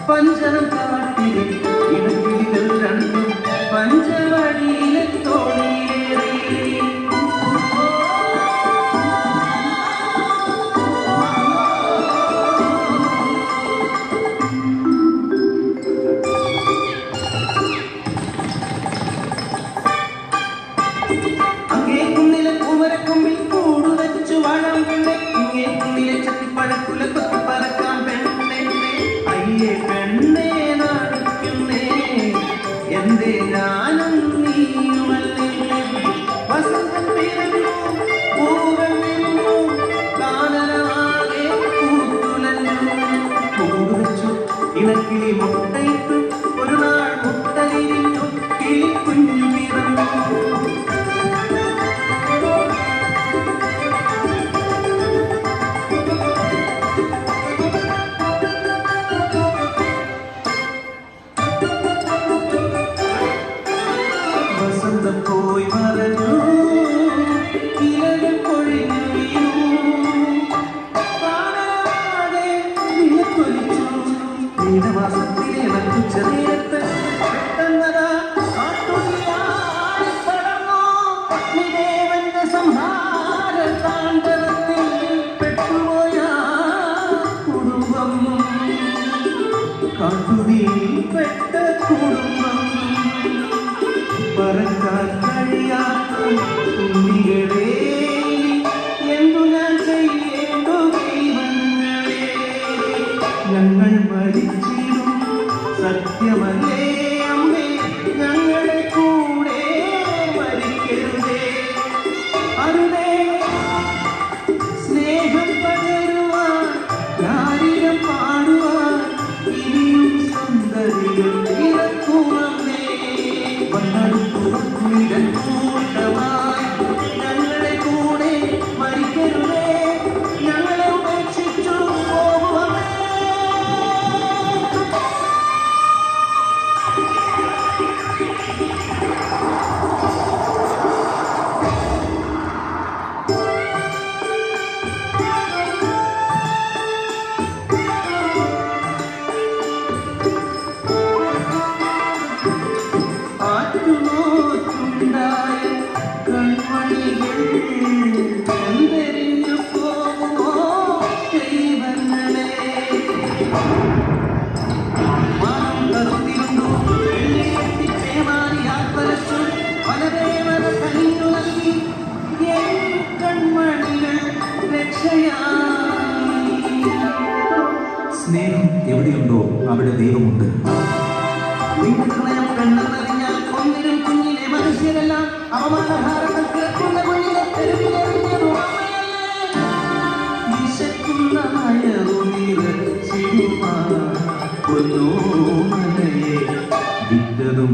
പഞ്ചരം കാട്ടിലെ ഇടക്കിളികൾ രണ്ടും പഞ്ചവടിയിലെ തോണിയേറി അങ്ങേ കുന്നിലെ കുമരക്കൊമ്പിൽ കൂട് വെച്ചു വാഴാൻ പെണ്ണെ ഇങ്ങേ കുന്നിലെ ചട്ടിപ്പഴക്കുല കൊത്തി പറക്കാൻ പെണ്ണെ അയ്യേ പെണ്ണെ നാണിക്കുന്നേ എന്തേ ഞാനും നീയുമല്ലേ വസന്തം പിറന്നു പൂവൻ നിന്നു കാനനമാകെ പൂത്തുലഞ്ഞു കൂട് വെച്ചു ഇണക്കിളി മുട്ടയിട്ടു ഒരു നാൾ മുട്ട വിരിഞ്ഞു കിളിക്കുഞ്ഞു പിറന്നു വസന്തം പോയി മറഞ്ഞു ഇലകൾ പൊഴിഞ്ഞു വീണു പാടാതെ നിലക്കൊലിച്ചു നീലമാസത്തിലെ നട്ടുച്ച നേരത്ത് പെട്ടെന്നതാ കാട്ടുതീയായി പടർന്നു അഗ്നിദേവന്റെ സംഹാര താണ്ഡവത്തിൽ പെട്ടുപോയ കുടുംബം കാട്ടുതീയിൽപ്പെട്ട കുടുംബം പറക്കാൻ കഴിയാത്ത തുള്ളികളെ എന്തു ഞാൻ ചെയ്യേണ്ടു ദൈവങ്ങളെ ഞങ്ങൾ മരിച്ചിടും സത്യമല്ലേ അമ്മേ ഞങ്ങളെ കൂടെ മരിക്കരുതേ അരുതേ സ്നേഹം പകരുവാൻ ഗാരികം പാടുവാൻ ഇനിയും സുന്ദരികൾ ഇറക്കുമമ്മേ കൂട്ടമായി ഞങ്ങളെ കൂടെ മരിക്കരുതേ ഞങ്ങളെ ഉപേക്ഷിച്ചു പോകുമേ ആറ്റുനോറ്റുണ്ടായ കൺമണികൾ എന്തെരിഞ്ഞു പോകുമോ ദൈവങ്ങളെ മനം കറുത്തിരുന്നു വെള്ളിയെത്തി പേമാരിയാൽ വരച്ചു പലദേവത കനിഞ്ഞു നൽകി എൻ കൺമണികൾ രക്ഷയായി സ്നേഹം എവിടെയുണ്ടോ അവിടെ ദൈവമുണ്ട് ഹൃദയം കണ്ണെന്നറിഞ്ഞാൽ ഒന്നിനും കുഞ്ഞിലെ മനുഷ്യരെല്ലാം അവമാനഹാരങ്ങൾ കേൾക്കുന്ന കുഞ്ഞിലെ തെരുവിലെറിഞ്ഞതു വിശക്കുന്ന മയറുനിറച്ചിടുവാൻ പൊന്നോമനയെ വിറ്റതും